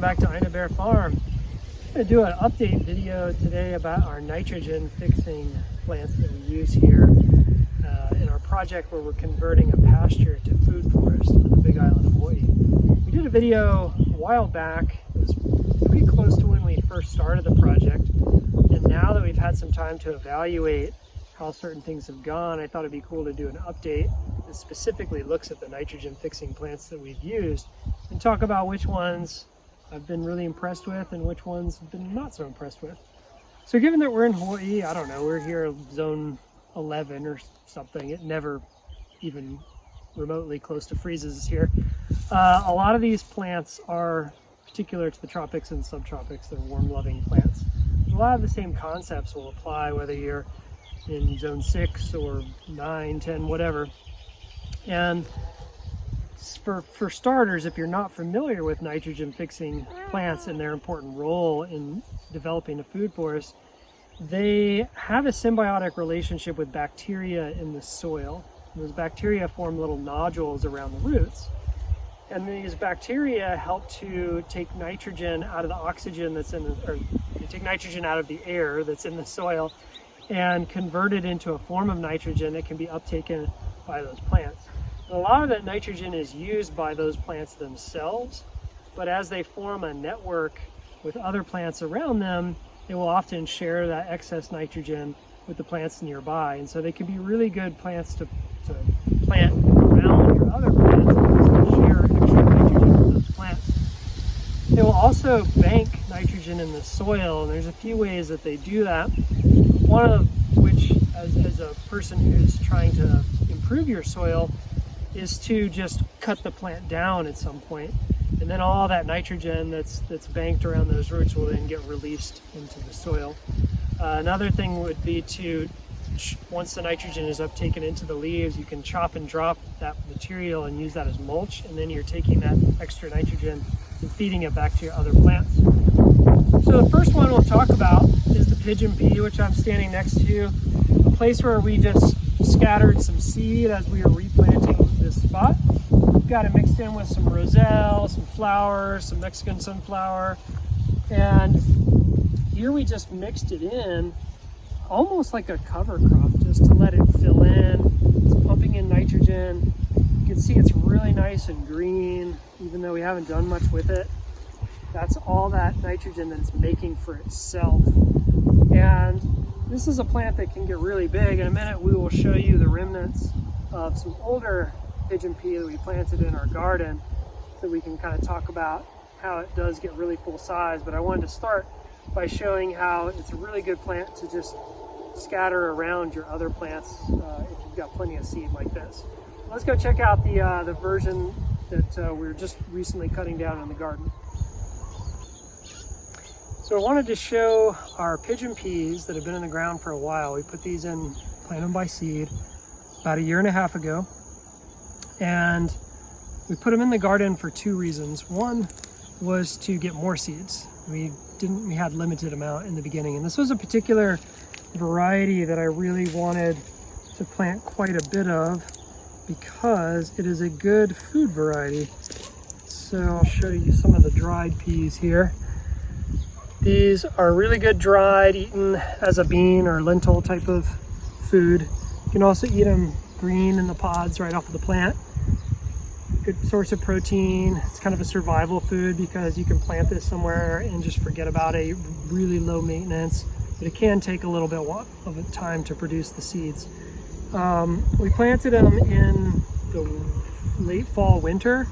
back to Ina Bear Farm. I'm going to do an update video today about our nitrogen fixing plants that we use here in our project where we're converting a pasture to food forest on the Big Island of Hawaii. We did a video a while back. It was pretty close to when we first started the project, and now that we've had some time to evaluate how certain things have gone, I thought it'd be cool to do an update that specifically looks at the nitrogen fixing plants that we've used and talk about which ones I've been really impressed with and which ones I've been not so impressed with. So given that we're in Hawaii, I don't know, we're here zone 11 or something, it never even remotely close to freezes here. A lot of these plants are particular to the tropics and subtropics. They're warm-loving plants. A lot of the same concepts will apply whether you're in zone 6 or 9, 10, whatever. And for starters, if you're not familiar with nitrogen fixing plants and their important role in developing a food forest, they have a symbiotic relationship with bacteria in the soil. And those bacteria form little nodules around the roots. And these bacteria help to take nitrogen out of the oxygen that's in the, or they take nitrogen out of the air that's in the soil and convert it into a form of nitrogen that can be uptaken by those plants. A lot of that nitrogen is used by those plants themselves, but as they form a network with other plants around them, they will often share that excess nitrogen with the plants nearby. And so they can be really good plants to plant around your other plants because they share extra nitrogen with those plants. They will also bank nitrogen in the soil, and there's a few ways that they do that. One of which, as a person who's trying to improve your soil, is to just cut the plant down at some point, and then all that nitrogen that's banked around those roots will then get released into the soil. Another thing would be to, once the nitrogen is uptaken into the leaves, you can chop and drop that material and use that as mulch, and then you're taking that extra nitrogen and feeding it back to your other plants. So the first one we'll talk about is the pigeon pea, which I'm standing next to, a place where we just scattered some seed as we were replanting this spot. We've got it mixed in with some roselle, some flowers, some Mexican sunflower, and here we just mixed it in almost like a cover crop just to let it fill in. It's pumping in nitrogen. You can see it's really nice and green even though we haven't done much with it. That's all that nitrogen that it's making for itself. And this is a plant that can get really big. In a minute we will show you the remnants of some older pigeon pea that we planted in our garden so we can kind of talk about how it does get really full size. But I wanted to start by showing how it's a really good plant to just scatter around your other plants if you've got plenty of seed like this. Let's go check out the version that we were just recently cutting down in the garden. So I wanted to show our pigeon peas that have been in the ground for a while. We put these in, planted them by seed about 1.5 years ago. And we put them in the garden for two reasons. One was to get more seeds. We had limited amount in the beginning. And this was a particular variety that I really wanted to plant quite a bit of because it is a good food variety. So I'll show you some of the dried peas here. These are really good dried, eaten as a bean or lentil type of food. You can also eat them green in the pods right off of the plant. Good source of protein. It's kind of a survival food because you can plant this somewhere and just forget about it. Really low maintenance, but it can take a little bit of time to produce the seeds. We planted them in the late fall, winter.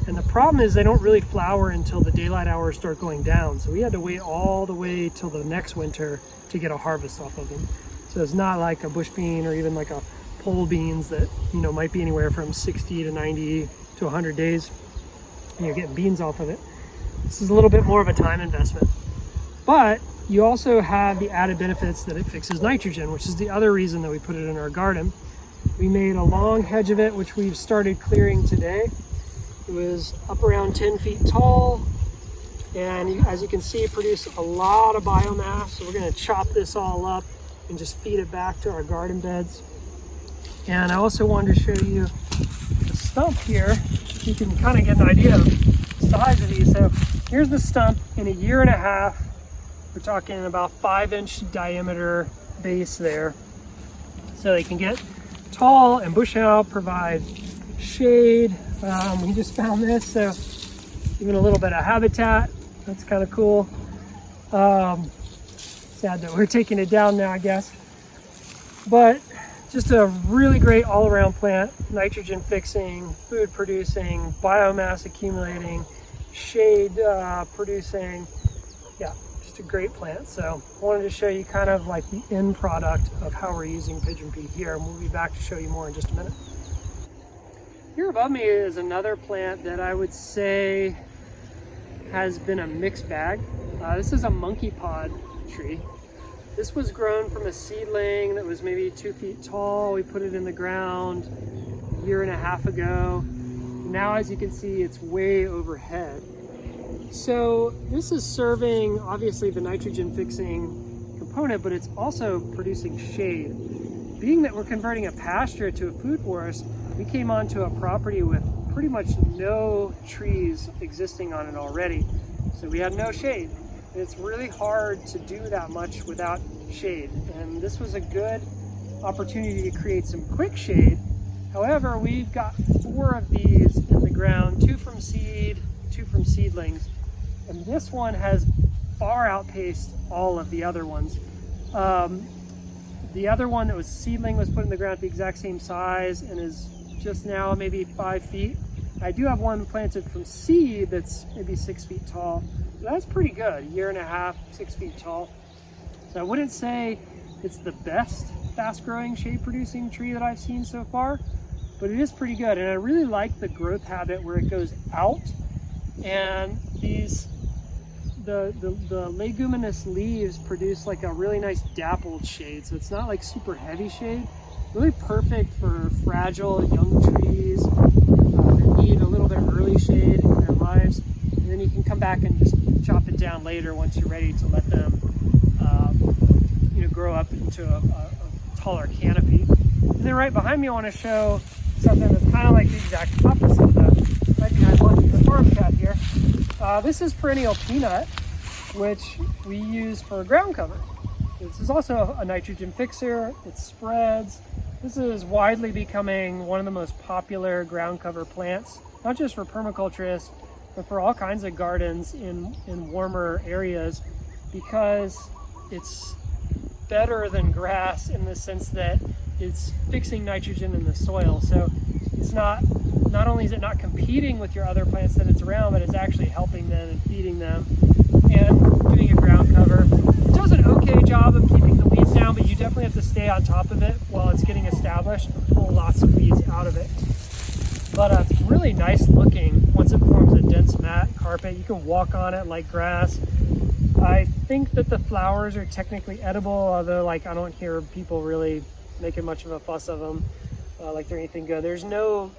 And the problem is they don't really flower until the daylight hours start going down. So we had to wait all the way till the next winter to get a harvest off of them. So it's not like a bush bean or even like a pole beans that, you know, might be anywhere from 60 to 90 to 100 days and you're getting beans off of it. This is a little bit more of a time investment. But you also have the added benefits that it fixes nitrogen, which is the other reason that we put it in our garden. We made a long hedge of it, which we've started clearing today. It was up around 10 feet tall, and as you can see, it produced a lot of biomass. So we're going to chop this all up and just feed it back to our garden beds. And I also wanted to show you the stump here, so you can kind of get an idea of size of these. So here's the stump in a year and a half. We're talking about 5-inch diameter base there. So they can get tall and bush out, provide shade. We just found this, so even a little bit of habitat. That's kind of cool. Sad that we're taking it down now, I guess. But just a really great all-around plant, nitrogen fixing, food producing, biomass accumulating, shade producing. Yeah, just a great plant. So I wanted to show you kind of like the end product of how we're using Pigeon Pea here, and we'll be back to show you more in just a minute. Here above me is another plant that I would say has been a mixed bag. This is a monkey pod tree. This was grown from a seedling that was maybe 2 feet tall. We put it in the ground a year and a half ago. Now, as you can see, it's way overhead. So this is serving obviously the nitrogen fixing component, but it's also producing shade. Being that we're converting a pasture to a food forest, we came onto a property with pretty much no trees existing on it already. So we had no shade. It's really hard to do that much without shade. And this was a good opportunity to create some quick shade. However, we've got 4 of these in the ground, 2 from seed, 2 from seedlings. And this one has far outpaced all of the other ones. The other one that was seedling was put in the ground at the exact same size and is just now maybe 5 feet. I do have one planted from seed that's maybe 6 feet tall. So that's pretty good, a year and a half, 6 feet tall. So I wouldn't say it's the best fast growing shade producing tree that I've seen so far, but it is pretty good. And I really like the growth habit where it goes out, and the leguminous leaves produce like a really nice dappled shade. So it's not like super heavy shade, really perfect for fragile young trees that need a little bit early shade in their lives. And then you can come back and just chop it down later once you're ready to let them grow up into a taller canopy. And then right behind me, I want to show something that's kind of like the exact opposite of that. Right behind Lucky, the farm cat here. This is Perennial Peanut, which we use for ground cover. This is also a nitrogen fixer. It spreads. This is widely becoming one of the most popular ground cover plants, not just for permaculturists, but for all kinds of gardens in warmer areas, because it's better than grass in the sense that it's fixing nitrogen in the soil. So it's not only is it not competing with your other plants that it's around, but it's actually helping them and feeding them and giving a ground cover. It does an okay job of keeping the weeds down, but you definitely have to stay on top of it while it's getting established and pull lots of weeds out of it. But it's really nice looking once it forms a dense mat carpet. You can walk on it like grass. I think that the flowers are technically edible, although I don't hear people really making much of a fuss of them, like they're anything good. There's no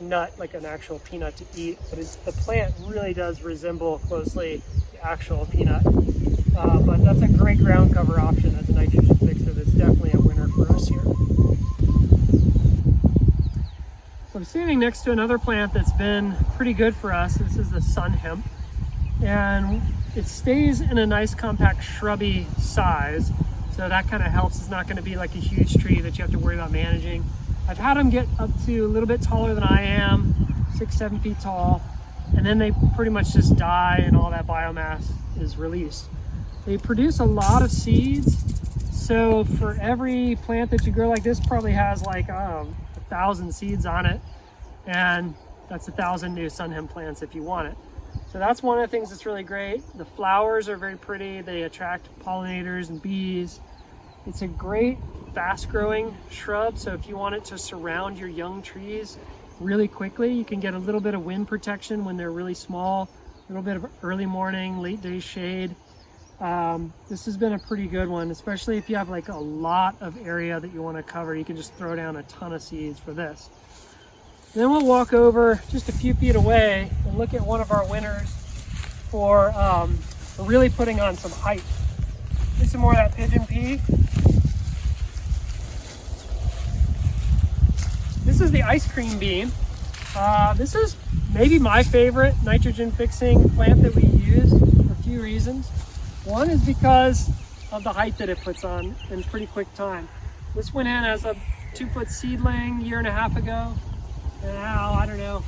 nut, like an actual peanut to eat, but the plant really does resemble closely the actual peanut. But that's a great ground cover option as a nitrogen fixer. That's definitely a winner for us here. So I'm standing next to another plant that's been pretty good for us. This is the Sunn Hemp, and it stays in a nice compact shrubby size, so that kind of helps. It's not going to be like a huge tree that you have to worry about managing. I've had them get up to a little bit taller than I am, 6-7 feet tall, and then they pretty much just die and all that biomass is released. They produce a lot of seeds, so for every plant that you grow like this probably has 1,000 seeds on it, and that's 1,000 new Sunn Hemp plants if you want it. So that's one of the things that's really great. The flowers are very pretty. They attract pollinators and bees. It's a great fast growing shrub. So if you want it to surround your young trees really quickly, you can get a little bit of wind protection when they're really small, a little bit of early morning, late day shade. This has been a pretty good one, especially if you have a lot of area that you want to cover. You can just throw down a ton of seeds for this. Then we'll walk over just a few feet away and look at one of our winners for really putting on some height. Here's some more of that Pigeon Pea. This is the ice cream bean. This is maybe my favorite nitrogen fixing plant that we use for a few reasons. One is because of the height that it puts on in pretty quick time. This went in as a 2-foot seedling a year and a half ago, and now, I don't know,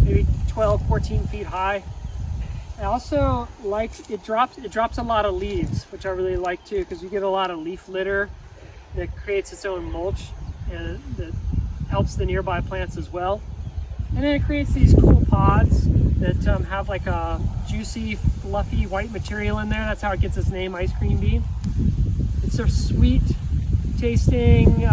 maybe 12, 14 feet high. I also like it drops a lot of leaves, which I really like too, because you get a lot of leaf litter that creates its own mulch and that helps the nearby plants as well. And then it creates these cool pods that have like a juicy, fluffy white material in there. That's how it gets its name, ice cream bean. It's a sweet tasting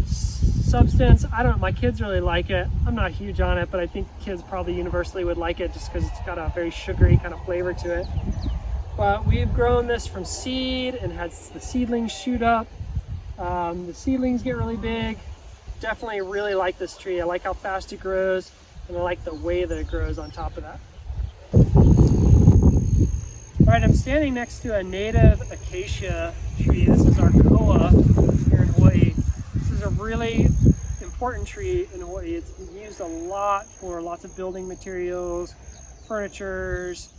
substance. I don't know, my kids really like it. I'm not huge on it, but I think kids probably universally would like it just because it's got a very sugary kind of flavor to it. But we've grown this from seed and had the seedlings shoot up. The seedlings get really big. Definitely really like this tree. I like how fast it grows, and I like the way that it grows on top of that. All right, I'm standing next to a native acacia tree. This is our koa here in Hawaii. This is a really important tree in Hawaii. It's been used a lot for lots of building materials, furnitures,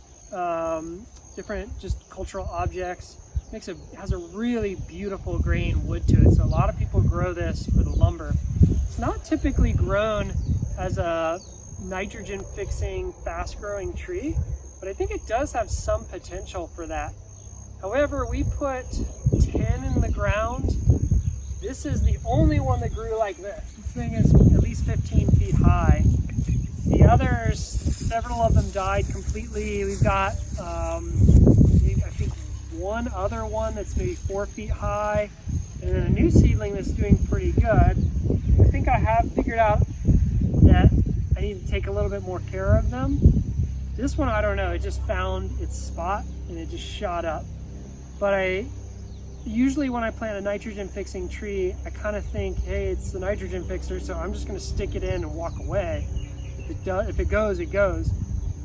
different just cultural objects. Has a really beautiful grain wood to it. So a lot of people grow this for the lumber. It's not typically grown as a nitrogen fixing, fast growing tree, but I think it does have some potential for that. However, we put 10 in the ground. This is the only one that grew like this. This thing is at least 15 feet high. The others, several of them died completely. We've got, I think, one other one that's maybe 4 feet high, and then a new seedling that's doing pretty good. I think I have figured out that I need to take a little bit more care of them. This one, I don't know, it just found its spot and it just shot up. But usually when I plant a nitrogen fixing tree, I kind of think, hey, it's the nitrogen fixer, so I'm just going to stick it in and walk away. If it goes, it goes.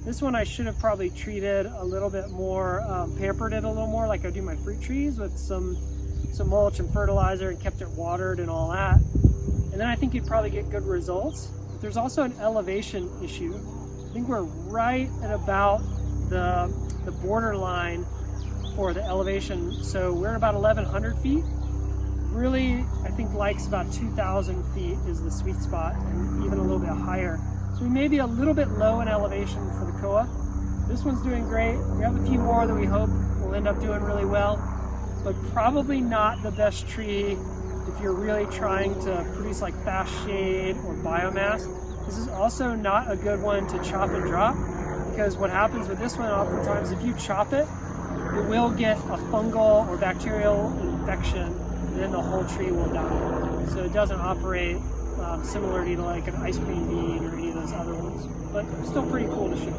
This one I should have probably treated a little bit more, pampered it a little more like I do my fruit trees with some mulch and fertilizer, and kept it watered and all that. And then I think you'd probably get good results. But there's also an elevation issue. I think we're right at about the borderline for the elevation. So we're at about 1,100 feet. Really, I think likes about 2,000 feet is the sweet spot, and even a little bit higher. So we may be a little bit low in elevation for the koa. This one's doing great. We have a few more that we hope will end up doing really well, but probably not the best tree if you're really trying to produce like fast shade or biomass. This is also not a good one to chop and drop, because what happens with this one oftentimes, if you chop it, it will get a fungal or bacterial infection, and then the whole tree will die. So it doesn't operate similarly to like an ice cream bean or any of those other ones, but still pretty cool to shoot.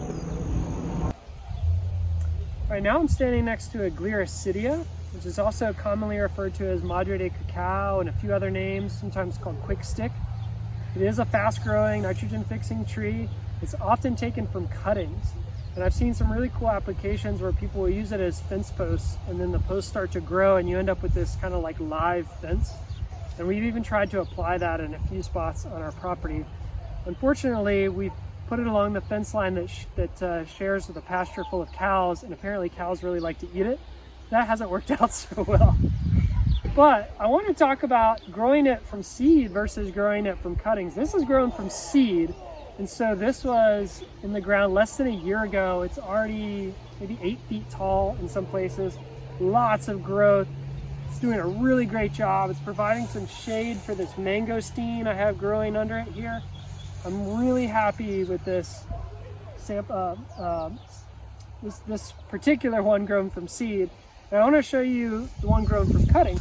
All right, now I'm standing next to a Gliricidia, which is also commonly referred to as Madre de Cacao and a few other names, sometimes called quick stick. It is a fast growing nitrogen fixing tree. It's often taken from cuttings. And I've seen some really cool applications where people will use it as fence posts, and then the posts start to grow and you end up with this kind of like live fence. And we've even tried to apply that in a few spots on our property. Unfortunately, we've put it along the fence line that shares with a pasture full of cows, and apparently cows really like to eat it. That hasn't worked out so well. But I want to talk about growing it from seed versus growing it from cuttings. This is grown from seed. And so this was in the ground less than a year ago. It's already maybe 8 feet tall in some places. Lots of growth. It's doing a really great job. It's providing some shade for this mangosteen I have growing under it here. I'm really happy with this this particular one grown from seed. And I want to show you the one grown from cutting.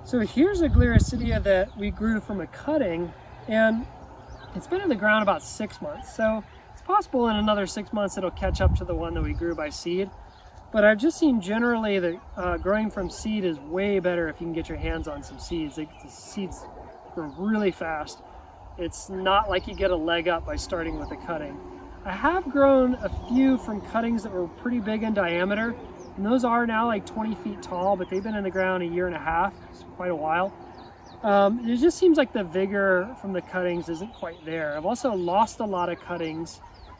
So here's a Gliricidia that we grew from a cutting, and it's been in the ground about 6 months. So it's possible in another 6 months it'll catch up to the one that we grew by seed. But I've just seen generally that growing from seed is way better if you can get your hands on some seeds. The seeds grow really fast. It's not like you get a leg up by starting with a cutting. I have grown a few from cuttings that were pretty big in diameter, and those are now like 20 feet tall, but they've been in the ground a year and a half, so quite a while. It just seems like the vigor from the cuttings isn't quite there. I've also lost a lot of cuttings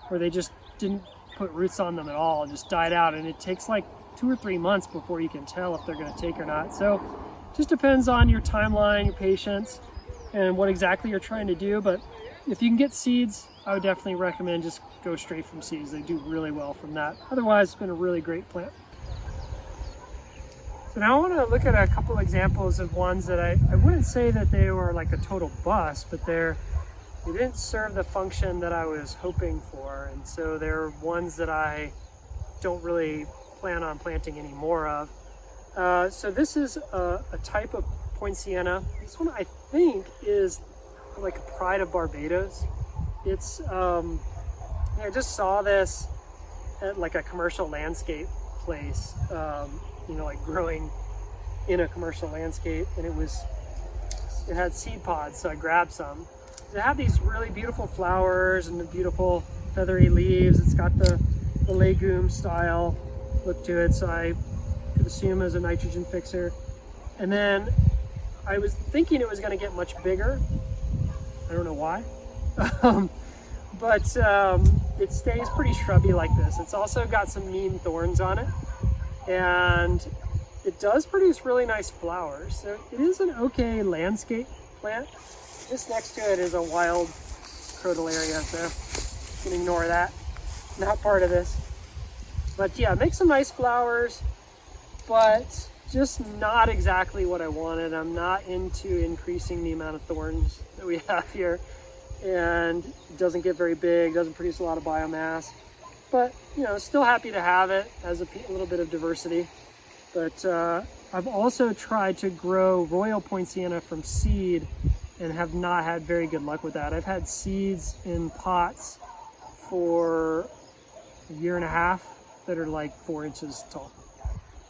where they just didn't put roots on them at all, just died out, and it takes like 2 or 3 months before you can tell if they're going to take or not. So just depends on your timeline, your patience, and what exactly you're trying to do. But if you can get seeds, I would definitely recommend just go straight from seeds. They do really well from that. Otherwise, it's been a really great plant. So now I want to look at a couple examples of ones that I wouldn't say that they were like a total bust, but they didn't serve the function that I was hoping for. And so they're ones that I don't really plan on planting any more of. So this is a type of Poinciana. This one I think is like a pride of Barbados. It's, I just saw this at like a commercial landscape place, you know, like growing in a commercial landscape, and it had seed pods, so I grabbed some. They have these really beautiful flowers and the beautiful feathery leaves. It's got the legume style look to it, so I could assume as a nitrogen fixer. And then I was thinking it was going to get much bigger. I don't know why. But it stays pretty shrubby like this. It's also got some mean thorns on it, and it does produce really nice flowers. So it is an okay landscape plant. Just next to it is a wild crotalaria, so you can ignore that. Not part of this. But yeah, make some nice flowers, but just not exactly what I wanted. I'm not into increasing the amount of thorns that we have here. And it doesn't get very big, doesn't produce a lot of biomass. But, you know, still happy to have it as a little bit of diversity. But I've also tried to grow Royal Poinciana from seed and have not had very good luck with that. I've had seeds in pots for a year and a half that are like 4 inches tall.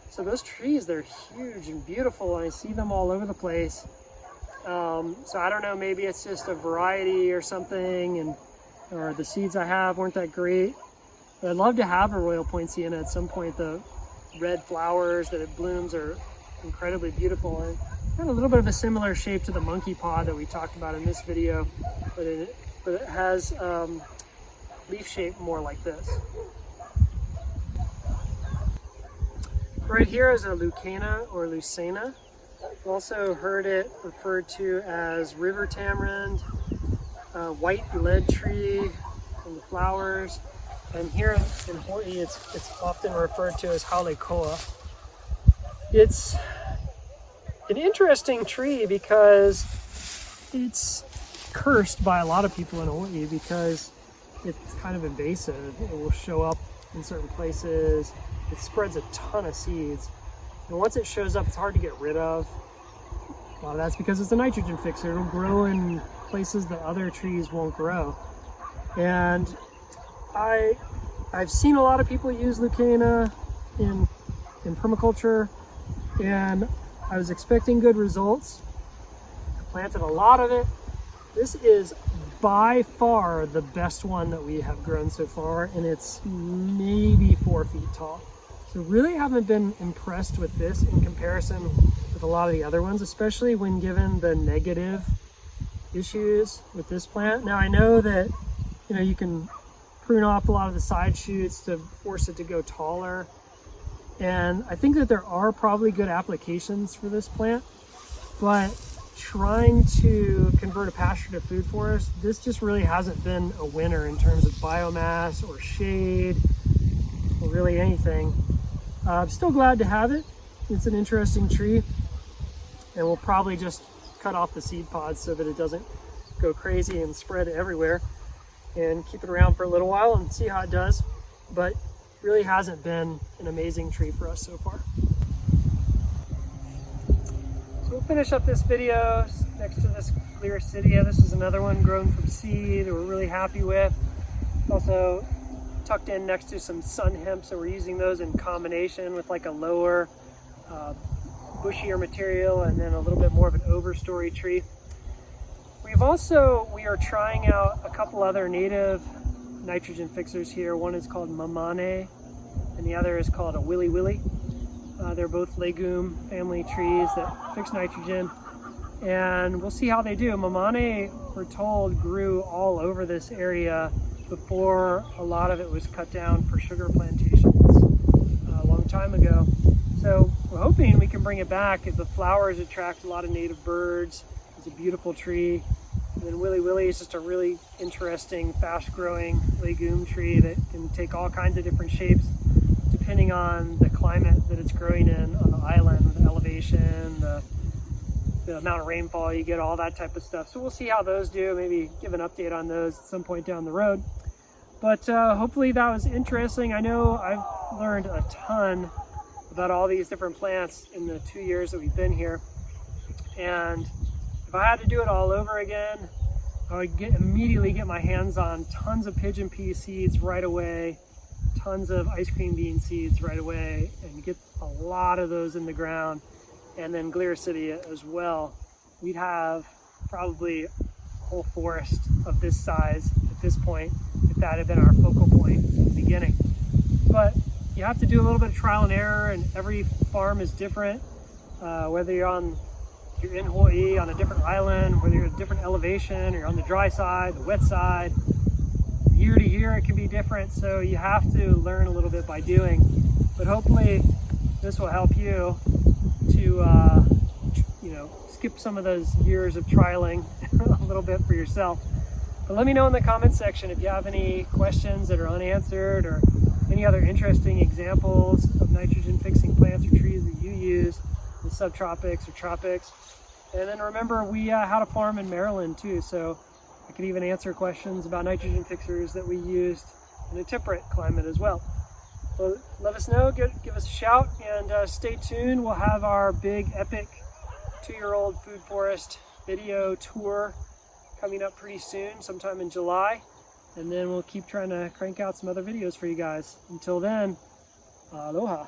So those trees, they're huge and beautiful, and I see them all over the place. So I don't know, maybe it's just a variety or something, or the seeds I have weren't that great. But I'd love to have a Royal Poinciana at some point. The red flowers that it blooms are incredibly beautiful, and got a little bit of a similar shape to the monkey pod that we talked about in this video, but it has leaf shape more like this. Right here is a Leucaena or Leucaena. I've also heard it referred to as river tamarind, white lead tree from the flowers, and here in Hawaii it's often referred to as halekoa. It's an interesting tree because it's cursed by a lot of people in Hawaii because it's kind of invasive. It will show up in certain places. It spreads a ton of seeds. And once it shows up, it's hard to get rid of. A lot of that's because it's a nitrogen fixer. It'll grow in places that other trees won't grow. And I've seen a lot of people use Leucaena in permaculture, and I was expecting good results. I planted a lot of it. This is by far the best one that we have grown so far, and it's maybe 4 feet tall. So really haven't been impressed with this in comparison with a lot of the other ones, especially when given the negative issues with this plant. Now I know that, you know, you can prune off a lot of the side shoots to force it to go taller. And I think that there are probably good applications for this plant, but trying to convert a pasture to food forest, this just really hasn't been a winner in terms of biomass or shade or really anything. I'm still glad to have it. It's an interesting tree, and we'll probably just cut off the seed pods so that it doesn't go crazy and spread everywhere, and keep it around for a little while and see how it does. But really hasn't been an amazing tree for us so far. So we'll finish up this video next to this Gliricidia. This is another one grown from seed that we're really happy with. Also tucked in next to some Sunn Hemp, so we're using those in combination with like a lower bushier material and then a little bit more of an overstory tree. We are trying out a couple other native nitrogen fixers here. One is called Mamane and the other is called a Wiliwili. They're both legume family trees that fix nitrogen. and we'll see how they do. Mamane, we're told, grew all over this area before a lot of it was cut down for sugar plantations a long time ago. So we're hoping we can bring it back. The flowers attract a lot of native birds. It's a beautiful tree. And then Wiliwili is just a really interesting, fast-growing legume tree that can take all kinds of different shapes depending on the climate that it's growing in on the island, the elevation, the amount of rainfall you get, all that type of stuff. So we'll see how those do, maybe give an update on those at some point down the road. But hopefully that was interesting. I know I've learned a ton about all these different plants in the 2 years that we've been here. And if I had to do it all over again, I would immediately get my hands on tons of pigeon pea seeds right away, tons of ice cream bean seeds right away, and get a lot of those in the ground. And then Gliricidia as well. We'd have probably a whole forest of this size at this point if that had been our focal point in the beginning. But you have to do a little bit of trial and error, and every farm is different. Whether you're in Hawaii on a different island, whether you're at a different elevation, or you're on the dry side, the wet side, year to year it can be different. So you have to learn a little bit by doing. But hopefully this will help you to skip some of those years of trialing a little bit for yourself. But let me know in the comments section if you have any questions that are unanswered, or any other interesting examples of nitrogen fixing plants or trees that you use in the subtropics or tropics. And then remember, we how to farm in Maryland too, so I could even answer questions about nitrogen fixers that we used in a temperate climate as well. So let us know, give us a shout, and stay tuned. We'll have our big epic 2-year-old food forest video tour coming up pretty soon, sometime in July. And then we'll keep trying to crank out some other videos for you guys. Until then, aloha.